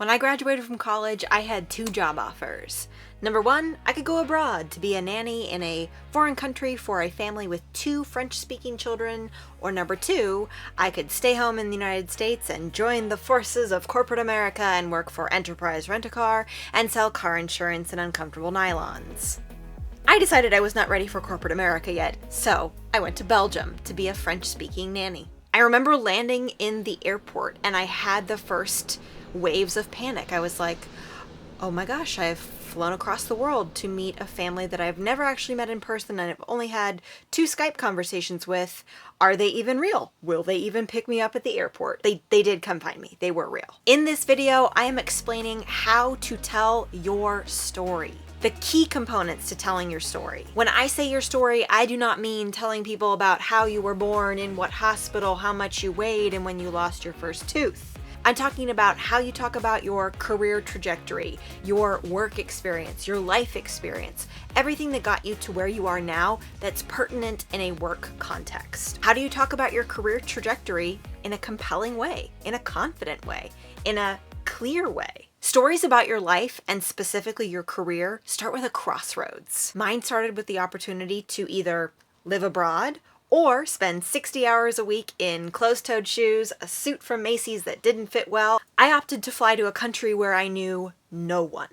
When I graduated from college, I had two job offers. Number one, I could go abroad to be a nanny in a foreign country for a family with two French-speaking children, or number two, I could stay home in the United States and join the forces of corporate America and work for Enterprise Rent-A-Car and sell car insurance and uncomfortable nylons. I decided I was not ready for corporate America yet, so I went to Belgium to be a French-speaking nanny. I remember landing in the airport and I had the first waves of panic. I was like, oh my gosh, I've flown across the world to meet a family that I've never actually met in person and I've only had 2 Skype conversations with. Are they even real? Will they even pick me up at the airport? They did come find me. They were real. In this video, I am explaining how to tell your story. The key components to telling your story. When I say your story, I do not mean telling people about how you were born, in what hospital, how much you weighed, and when you lost your first tooth. I'm talking about how you talk about your career trajectory, your work experience, your life experience, everything that got you to where you are now that's pertinent in a work context. How do you talk about your career trajectory in a compelling way, in a confident way, in a clear way? Stories about your life, and specifically your career, start with a crossroads. Mine started with the opportunity to either live abroad or spend 60 hours a week in closed-toed shoes, a suit from Macy's that didn't fit well. I opted to fly to a country where I knew no one.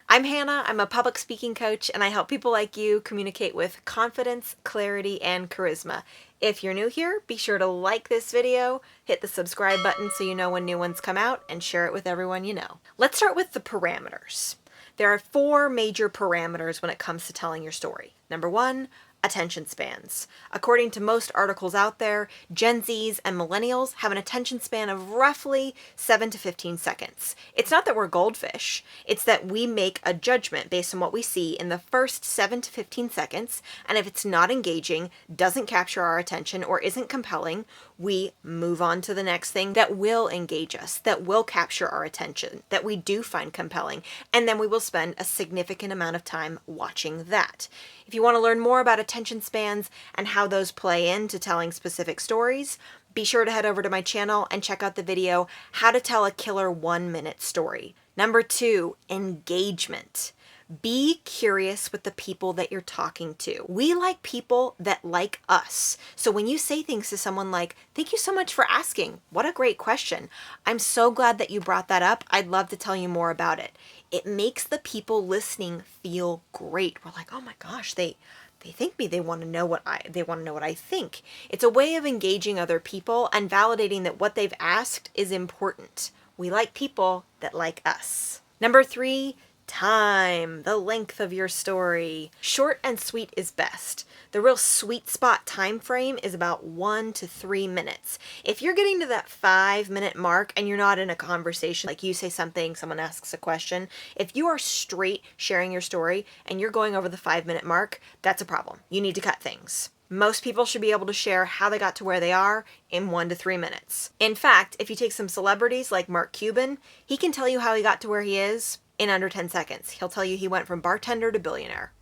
I'm Hannah, I'm a public speaking coach, and I help people like you communicate with confidence, clarity, and charisma. If you're new here, be sure to like this video, hit the subscribe button so you know when new ones come out, and share it with everyone you know. Let's start with the parameters. There are 4 major parameters when it comes to telling your story. Number 1, attention spans. According to most articles out there, Gen Zs and millennials have an attention span of roughly 7 to 15 seconds. It's not that we're goldfish, it's that we make a judgment based on what we see in the first 7 to 15 seconds, and if it's not engaging, doesn't capture our attention, or isn't compelling, we move on to the next thing that will engage us, that will capture our attention, that we do find compelling, and then we will spend a significant amount of time watching that. If you want to learn more about attention spans and how those play into telling specific stories, be sure to head over to my channel and check out the video, How to Tell a Killer 1-Minute Story. Number 2, engagement. Be curious with the people that you're talking to. We like people that like us. So when you say things to someone like, thank you so much for asking, what a great question. I'm so glad that you brought that up. I'd love to tell you more about it. It makes the people listening feel great. We're like, oh my gosh, they think me. They want to know what I think. It's a way of engaging other people and validating that what they've asked is important. We like people that like us. Number 3, time, the length of your story. Short and sweet is best. The real sweet spot time frame is about 1 to 3 minutes. If you're getting to that 5-minute mark and you're not in a conversation, like you say something, someone asks a question, if you are straight sharing your story and you're going over the 5-minute mark, that's a problem. You need to cut things. Most people should be able to share how they got to where they are in 1 to 3 minutes. In fact, if you take some celebrities like Mark Cuban, he can tell you how he got to where he is in under 10 seconds. He'll tell you he went from bartender to billionaire.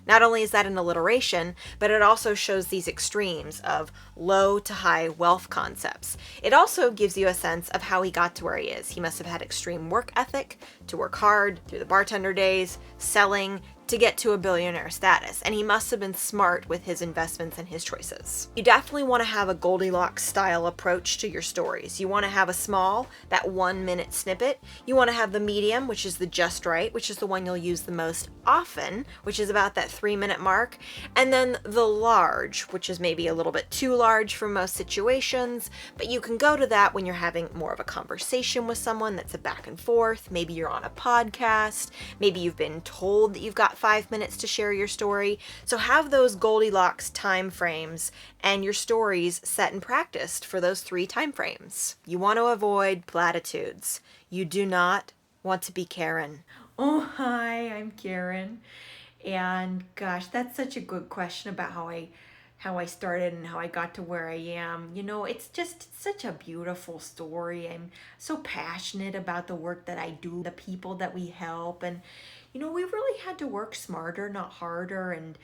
Not only is that an alliteration, but it also shows these extremes of low to high wealth concepts. It also gives you a sense of how he got to where he is. He must have had extreme work ethic to work hard through the bartender days, selling, to get to a billionaire status, and he must have been smart with his investments and his choices. You definitely want to have a Goldilocks style approach to your stories. You want to have a small, that 1-minute snippet. You want to have the medium, which is the just right, which is the one you'll use the most often, which is about that 3-minute mark, and then the large, which is maybe a little bit too large for most situations, but you can go to that when you're having more of a conversation with someone that's a back and forth. Maybe you're on a podcast, maybe you've been told that you've got 5 minutes to share your story. So have those Goldilocks time frames and your stories set and practiced for those 3 time frames. You want to avoid platitudes. You do not want to be Karen. Oh, hi, I'm Karen. And gosh, that's such a good question about how I started and how I got to where I am. You know, it's just such a beautiful story. I'm so passionate about the work that I do, the people that we help, and you know, we really had to work smarter, not harder, and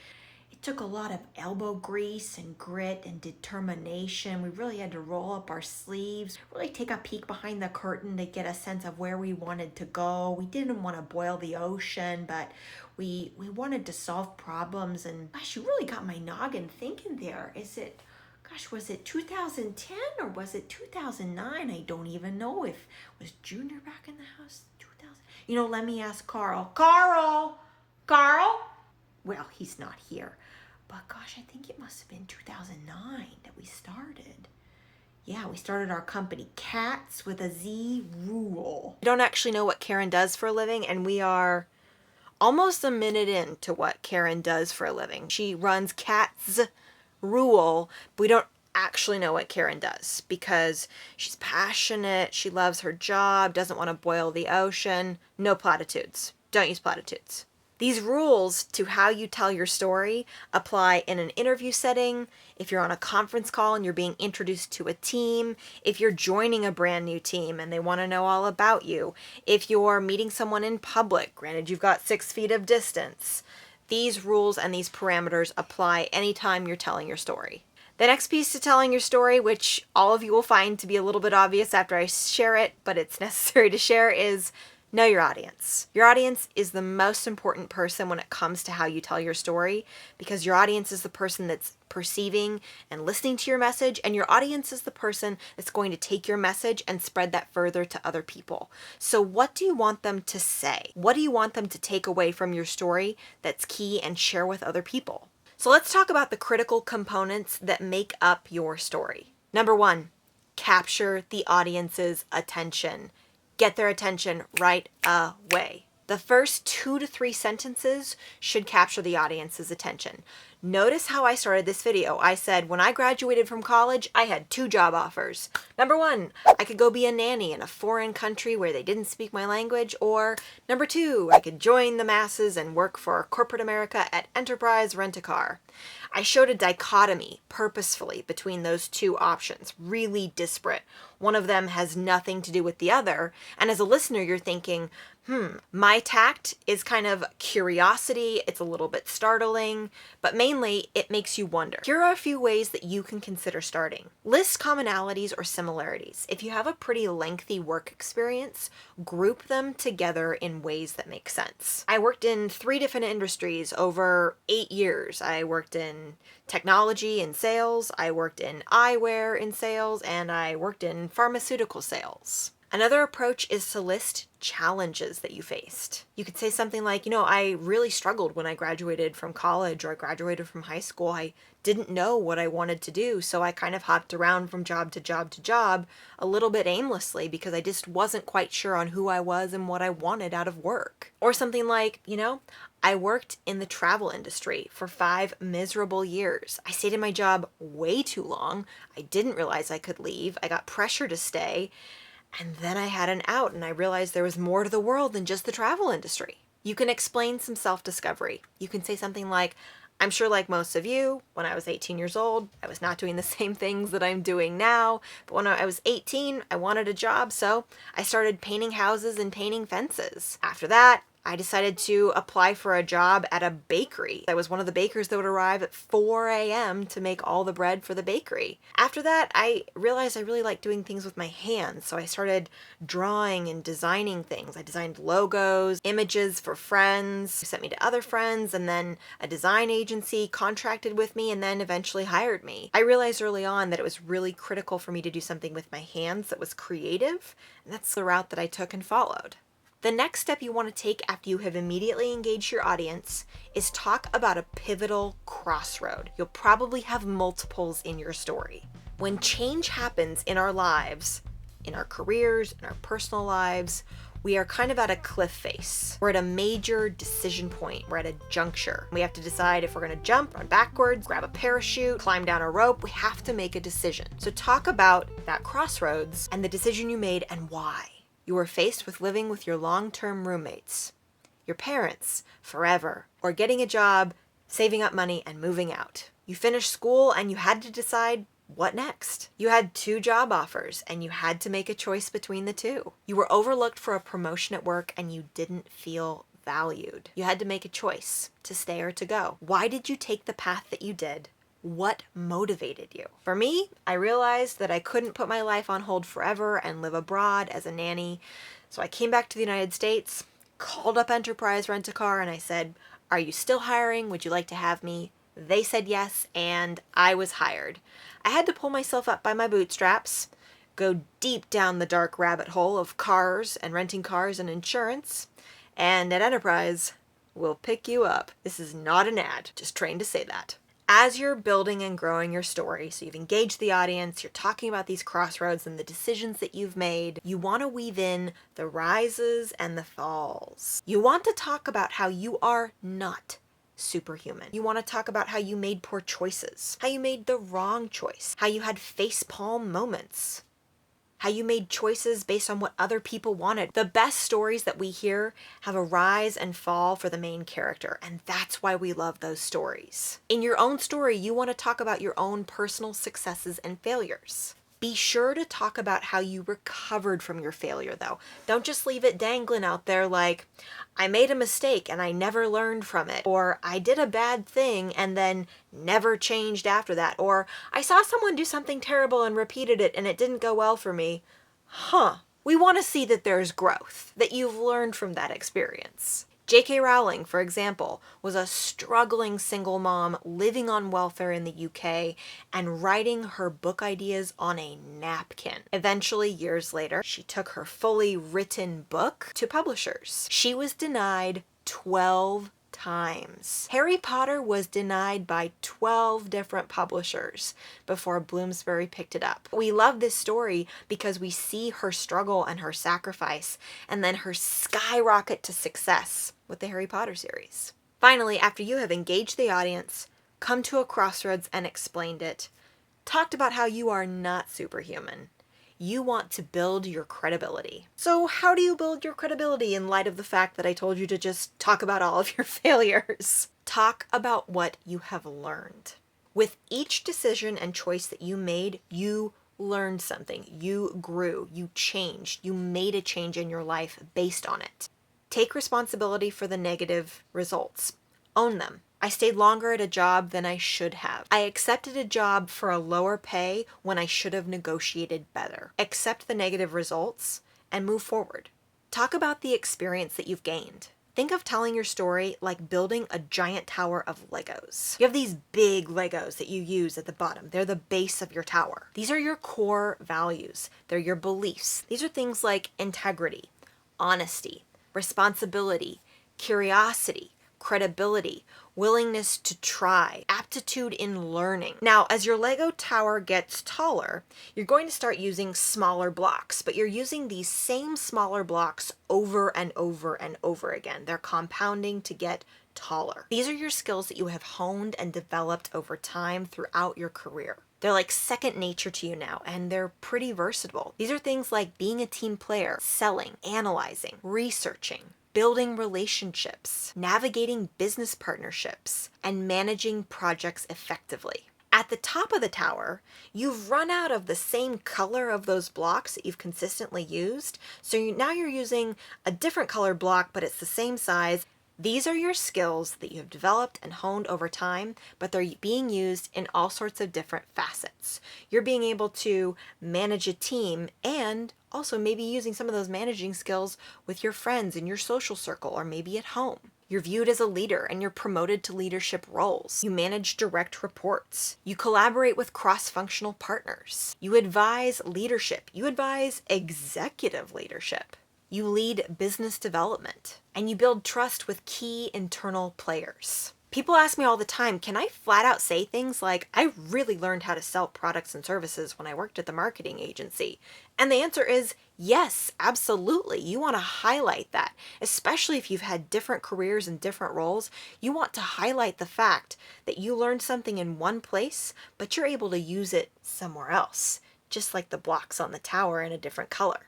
Took a lot of elbow grease and grit and determination. We really had to roll up our sleeves, really take a peek behind the curtain to get a sense of where we wanted to go. We didn't want to boil the ocean, but we wanted to solve problems. And gosh, you really got my noggin thinking there. Was it 2010 or was it 2009? I don't even know. If was Junior back in the house 2000. Let me ask Carl. Carl? Well, he's not here. But gosh, I think it must have been 2009 that we started. Yeah, we started our company, Cats with a Z Rule. I don't actually know what Karen does for a living, and we are almost a minute into what Karen does for a living. She runs Cats Rule, but we don't actually know what Karen does because she's passionate, she loves her job, doesn't want to boil the ocean. No platitudes. Don't use platitudes. These rules to how you tell your story apply in an interview setting, if you're on a conference call and you're being introduced to a team, if you're joining a brand new team and they want to know all about you, if you're meeting someone in public, granted you've got 6 feet of distance. These rules and these parameters apply anytime you're telling your story. The next piece to telling your story, which all of you will find to be a little bit obvious after I share it, but it's necessary to share, is know your audience. Your audience is the most important person when it comes to how you tell your story, because your audience is the person that's perceiving and listening to your message, and your audience is the person that's going to take your message and spread that further to other people. So what do you want them to say? What do you want them to take away from your story that's key and share with other people? So let's talk about the critical components that make up your story. Number 1, capture the audience's attention. Get their attention right away. The first 2 to 3 sentences should capture the audience's attention. Notice how I started this video. I said, when I graduated from college, I had 2 job offers. Number 1, I could go be a nanny in a foreign country where they didn't speak my language. Or number 2, I could join the masses and work for corporate America at Enterprise Rent-A-Car. I showed a dichotomy purposefully between those 2 options, really disparate. One of them has nothing to do with the other. And as a listener, you're thinking, my tact is kind of curiosity. It's a little bit startling, but mainly it makes you wonder. Here are a few ways that you can consider starting. List commonalities or similarities. If you have a pretty lengthy work experience, group them together in ways that make sense. I worked in 3 different industries over 8 years. I worked in technology and sales, I worked in eyewear in sales, and I worked in pharmaceutical sales. Another approach is to list challenges that you faced. You could say something like, I really struggled when I graduated from college or I graduated from high school. I didn't know what I wanted to do, so I kind of hopped around from job to job to job a little bit aimlessly because I just wasn't quite sure on who I was and what I wanted out of work. Or something like, I worked in the travel industry for 5 miserable years. I stayed in my job way too long. I didn't realize I could leave. I got pressure to stay. And then I had an out and I realized there was more to the world than just the travel industry. You can explain some self-discovery. You can say something like, I'm sure like most of you, when I was 18 years old, I was not doing the same things that I'm doing now. But when I was 18, I wanted a job, so I started painting houses and painting fences. After that, I decided to apply for a job at a bakery. I was one of the bakers that would arrive at 4 a.m. to make all the bread for the bakery. After that, I realized I really liked doing things with my hands, so I started drawing and designing things. I designed logos, images for friends, who sent me to other friends, and then a design agency contracted with me and then eventually hired me. I realized early on that it was really critical for me to do something with my hands that was creative, and that's the route that I took and followed. The next step you want to take after you have immediately engaged your audience is talk about a pivotal crossroad. You'll probably have multiples in your story. When change happens in our lives, in our careers, in our personal lives, we are kind of at a cliff face. We're at a major decision point. We're at a juncture. We have to decide if we're going to jump, run backwards, grab a parachute, climb down a rope. We have to make a decision. So talk about that crossroads and the decision you made and why. You were faced with living with your long-term roommates, your parents, forever, or getting a job, saving up money, and moving out. You finished school and you had to decide what next. You had 2 job offers and you had to make a choice between the 2. You were overlooked for a promotion at work and you didn't feel valued. You had to make a choice to stay or to go. Why did you take the path that you did? What motivated you? For me, I realized that I couldn't put my life on hold forever and live abroad as a nanny. So I came back to the United States, called up Enterprise Rent-A-Car, and I said, "Are you still hiring? Would you like to have me?" They said yes, and I was hired. I had to pull myself up by my bootstraps, go deep down the dark rabbit hole of cars and renting cars and insurance, and at Enterprise, we'll pick you up. This is not an ad, just trained to say that. As you're building and growing your story, so you've engaged the audience, you're talking about these crossroads and the decisions that you've made, you want to weave in the rises and the falls. You want to talk about how you are not superhuman. You want to talk about how you made poor choices, how you made the wrong choice, how you had facepalm moments, how you made choices based on what other people wanted. The best stories that we hear have a rise and fall for the main character, and that's why we love those stories. In your own story, you want to talk about your own personal successes and failures. Be sure to talk about how you recovered from your failure, though. Don't just leave it dangling out there like, "I made a mistake and I never learned from it," or "I did a bad thing and then never changed after that," or "I saw someone do something terrible and repeated it and it didn't go well for me." We want to see that there's growth, that you've learned from that experience. J.K. Rowling, for example, was a struggling single mom living on welfare in the UK and writing her book ideas on a napkin. Eventually, years later, she took her fully written book to publishers. She was denied 12 times. Harry Potter was denied by 12 different publishers before Bloomsbury picked it up. We love this story because we see her struggle and her sacrifice, and then her skyrocket to success with the Harry Potter series. Finally, after you have engaged the audience, come to a crossroads and explained it, talked about how you are not superhuman, you want to build your credibility. So how do you build your credibility in light of the fact that I told you to just talk about all of your failures? Talk about what you have learned. With each decision and choice that you made, you learned something. You grew, you changed, you made a change in your life based on it. Take responsibility for the negative results. Own them. I stayed longer at a job than I should have. I accepted a job for a lower pay when I should have negotiated better. Accept the negative results and move forward. Talk about the experience that you've gained. Think of telling your story like building a giant tower of Legos. You have these big Legos that you use at the bottom. They're the base of your tower. These are your core values. They're your beliefs. These are things like integrity, honesty, responsibility, curiosity, credibility, willingness to try, aptitude in learning. Now, as your Lego tower gets taller, you're going to start using smaller blocks, but you're using these same smaller blocks over and over and over again. They're compounding to get taller. These are your skills that you have honed and developed over time throughout your career. They're like second nature to you now, and they're pretty versatile. These are things like being a team player, selling, analyzing, researching, building relationships, navigating business partnerships, and managing projects effectively. At the top of the tower, you've run out of the same color of those blocks that you've consistently used, so now you're using a different color block, but it's the same size. These are your skills that you have developed and honed over time, but they're being used in all sorts of different facets. You're being able to manage a team and also maybe using some of those managing skills with your friends in your social circle or maybe at home. You're viewed as a leader and you're promoted to leadership roles. You manage direct reports. You collaborate with cross-functional partners. You advise leadership. You advise executive leadership. You lead business development, and you build trust with key internal players. People ask me all the time, can I flat out say things like, I really learned how to sell products and services when I worked at the marketing agency? And the answer is yes, absolutely. You want to highlight that, especially if you've had different careers and different roles. You want to highlight the fact that you learned something in one place, but you're able to use it somewhere else, just like the blocks on the tower in a different color.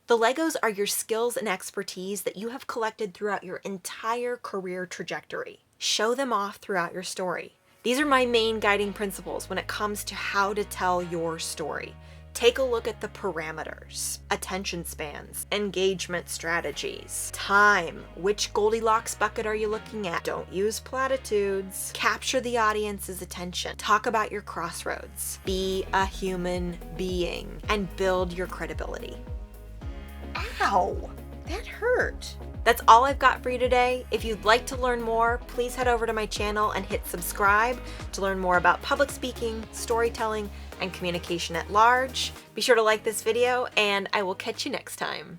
The Legos are your skills and expertise that you have collected throughout your entire career trajectory. Show them off throughout your story. These are my main guiding principles when it comes to how to tell your story. Take a look at the parameters, attention spans, engagement strategies, time, which Goldilocks bucket are you looking at? Don't use platitudes. Capture the audience's attention. Talk about your crossroads. Be a human being and build your credibility. Ow, that hurt. That's all I've got for you today. If you'd like to learn more, please head over to my channel and hit subscribe to learn more about public speaking, storytelling, and communication at large. Be sure to like this video, and I will catch you next time.